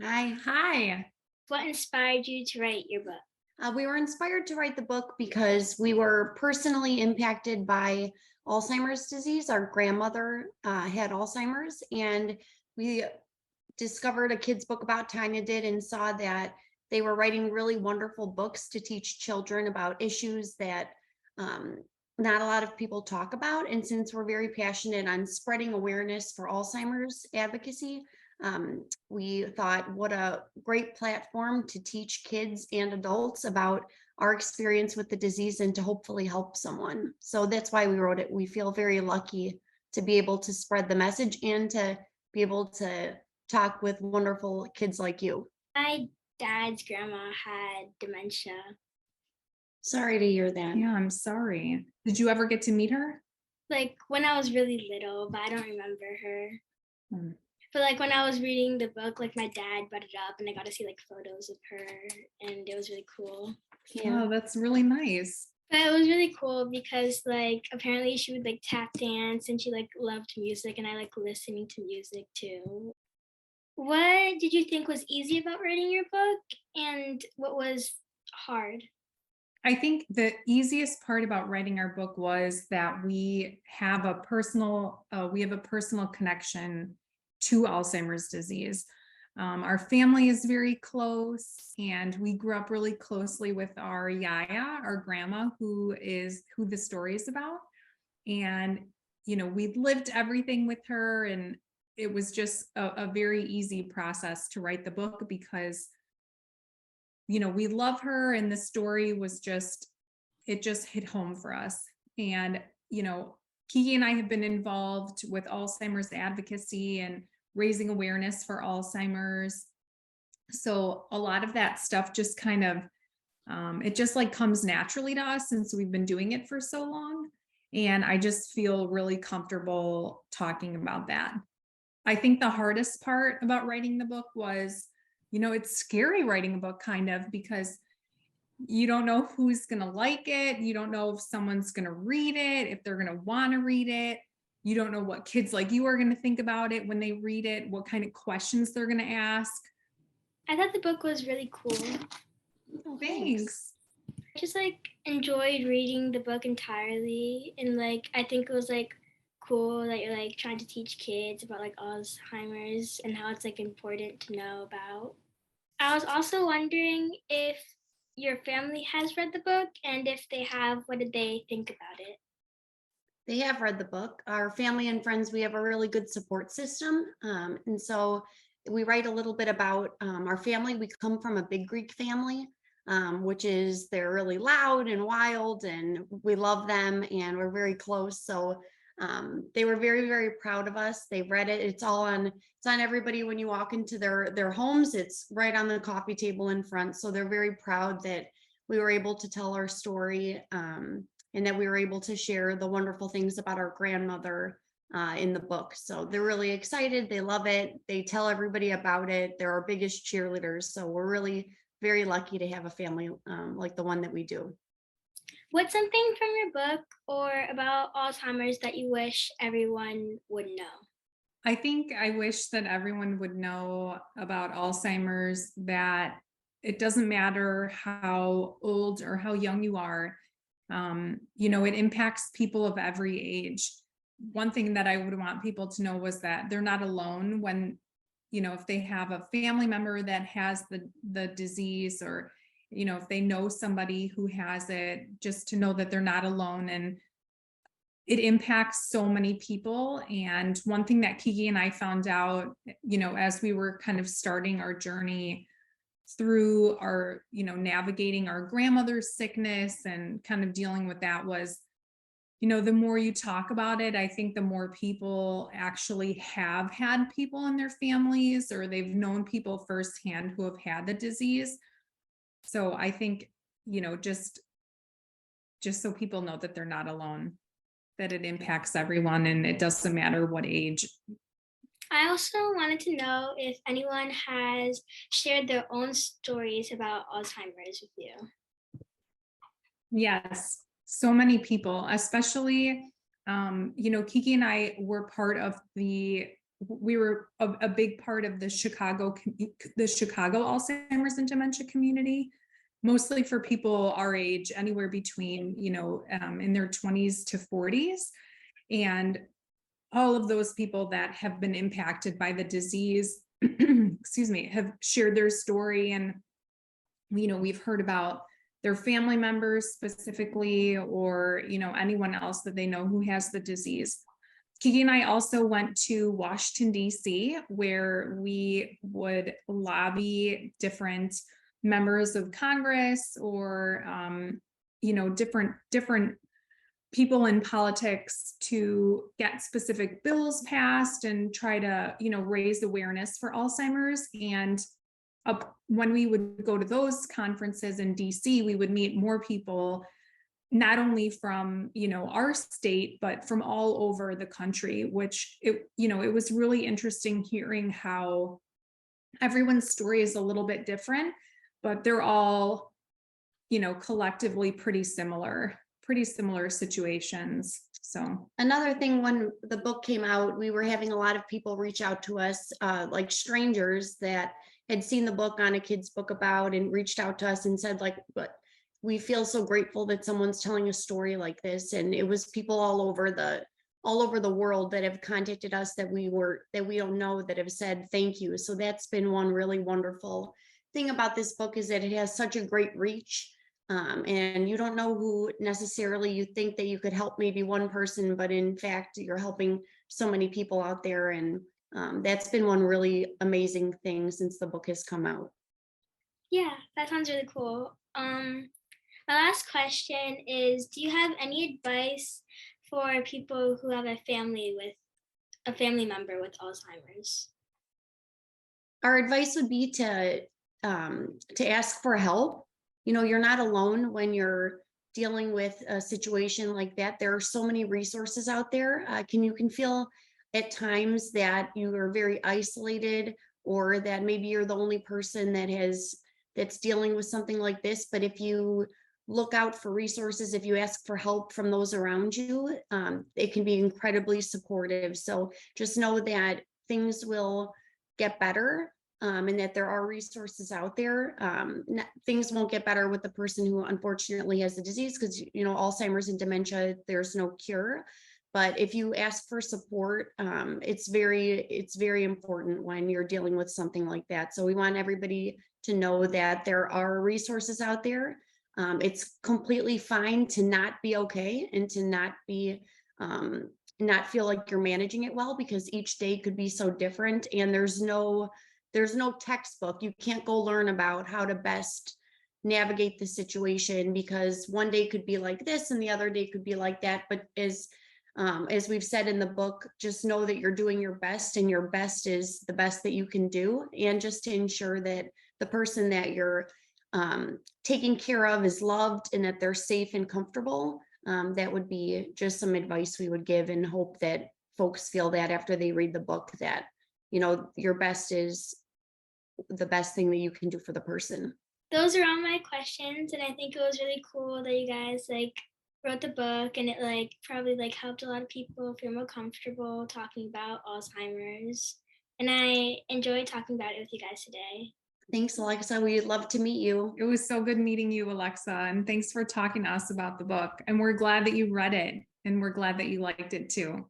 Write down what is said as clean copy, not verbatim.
Hi. Hi. What inspired you to write your book? We were inspired to write the book because we were personally impacted by Alzheimer's disease. Our grandmother had Alzheimer's, and we discovered a kid's book about Tanya did and saw that they were writing really wonderful books to teach children about issues that um, not a lot of people talk about. And since we're very passionate on spreading awareness for Alzheimer's advocacy, we thought what a great platform to teach kids and adults about our experience with the disease and to hopefully help someone. So that's why we wrote it. We feel very lucky to be able to spread the message and to be able to talk with wonderful kids like you. My dad's grandma had dementia. Sorry to hear that. Yeah, I'm sorry. Did you ever get to meet her? Like when I was really little, but I don't remember her. Hmm. But like when I was reading the book, like my dad brought it up and I got to see like photos of her and it was really cool. Yeah. Oh, that's really nice. But it was really cool because like apparently she would like tap dance and she like loved music and I like listening to music too. What did you think was easy about writing your book and what was hard? I think the easiest part about writing our book was that we have a personal connection to Alzheimer's disease. Our family is very close, and we grew up really closely with our yaya, our grandma, who the story is about. And we'd lived everything with her, and it was just a very easy process to write the book because we love her, and the story was it just hit home for us. And Kiki and I have been involved with Alzheimer's advocacy and raising awareness for Alzheimer's, so a lot of that stuff just kind of it just like comes naturally to us since we've been doing it for so long. And I just feel really comfortable talking about that. I think the hardest part about writing the book was, it's scary writing a book kind of because you don't know who's going to like it. You don't know if someone's going to read it, if they're going to want to read it. You don't know what kids like you are going to think about it when they read it, what kind of questions they're going to ask. I thought the book was really cool. Oh, Thanks. I just like enjoyed reading the book entirely and like I think it was like cool that you're like trying to teach kids about like Alzheimer's and how it's like important to know about. I was also wondering if your family has read the book and if they have, what did they think about it? They have read the book. Our family and friends, we have a really good support system. And so we write a little bit about our family. We come from a big Greek family, which is they're really loud and wild, and we love them and we're very close. So they were very, very proud of us. They read it. It's on everybody when you walk into their homes. It's right on the coffee table in front. So they're very proud that we were able to tell our story. And that we were able to share the wonderful things about our grandmother in the book. So they're really excited. They love it. They tell everybody about it. They're our biggest cheerleaders. So we're really very lucky to have a family like the one that we do. What's something from your book or about Alzheimer's that you wish everyone would know? I think I wish that everyone would know about Alzheimer's, that it doesn't matter how old or how young you are. It impacts people of every age. One thing that I would want people to know was that they're not alone when, if they have a family member that has the disease, or, if they know somebody who has it, just to know that they're not alone. And it impacts so many people. And one thing that Kiki and I found out, as we were kind of starting our journey through our, navigating our grandmother's sickness and kind of dealing with that was, the more you talk about it, I think the more people actually have had people in their families or they've known people firsthand who have had the disease. So I think, just so people know that they're not alone, that it impacts everyone and it doesn't matter what age. I also wanted to know if anyone has shared their own stories about Alzheimer's with you. Yes, so many people, especially, Kiki and I were part of the we were a big part of the Chicago Alzheimer's and dementia community, mostly for people our age, anywhere between, in their 20s to 40s. And all of those people that have been impacted by the disease, excuse me, have shared their story. And, we've heard about their family members specifically, or, anyone else that they know who has the disease. Kiki and I also went to Washington, D.C., where we would lobby different members of Congress or, different people in politics to get specific bills passed and try to, raise awareness for Alzheimer's. And when we would go to those conferences in DC, we would meet more people, not only from, our state, but from all over the country, which it was really interesting hearing how everyone's story is a little bit different, but they're all, collectively pretty similar situations. So Another thing, when the book came out, we were having a lot of people reach out to us, like strangers that had seen the book on a kid's book about and reached out to us and said, like, but we feel so grateful that someone's telling a story like this. And it was people all over the world that have contacted us that we don't know, that have said thank you. So that's been one really wonderful thing about this book, is that it has such a great reach. And you don't know who necessarily you think that you could help, maybe one person, but in fact, you're helping so many people out there. And that's been one really amazing thing since the book has come out. Yeah, that sounds really cool. My last question is, do you have any advice for people who have a family member with Alzheimer's? Our advice would be to ask for help. You're not alone when you're dealing with a situation like that. There are so many resources out there. You can feel at times that you are very isolated, or that maybe you're the only person that's dealing with something like this. But if you look out for resources, if you ask for help from those around you, it can be incredibly supportive. So just know that things will get better, and that there are resources out there. Things won't get better with the person who unfortunately has the disease, because Alzheimer's and dementia, there's no cure. But if you ask for support, it's very important when you're dealing with something like that. So we want everybody to know that there are resources out there. It's completely fine to not be okay, and to not feel like you're managing it well, because each day could be so different, and there's no textbook. You can't go learn about how to best navigate the situation, because one day could be like this and the other day could be like that. But as we've said in the book, just know that you're doing your best, and your best is the best that you can do. And just to ensure that the person that you're taking care of is loved, and that they're safe and comfortable. That would be just some advice we would give, and hope that folks feel that after they read the book, that your best is the best thing that you can do for the person. Those are all my questions, and I think it was really cool that you guys wrote the book, and it probably helped a lot of people feel more comfortable talking about Alzheimer's. And I enjoyed talking about it with you guys today. Thanks, Alexa. We'd love to meet you. it was so good meeting you, Alexa, and thanks for talking to us about the book. And we're glad that you read it, and we're glad that you liked it too.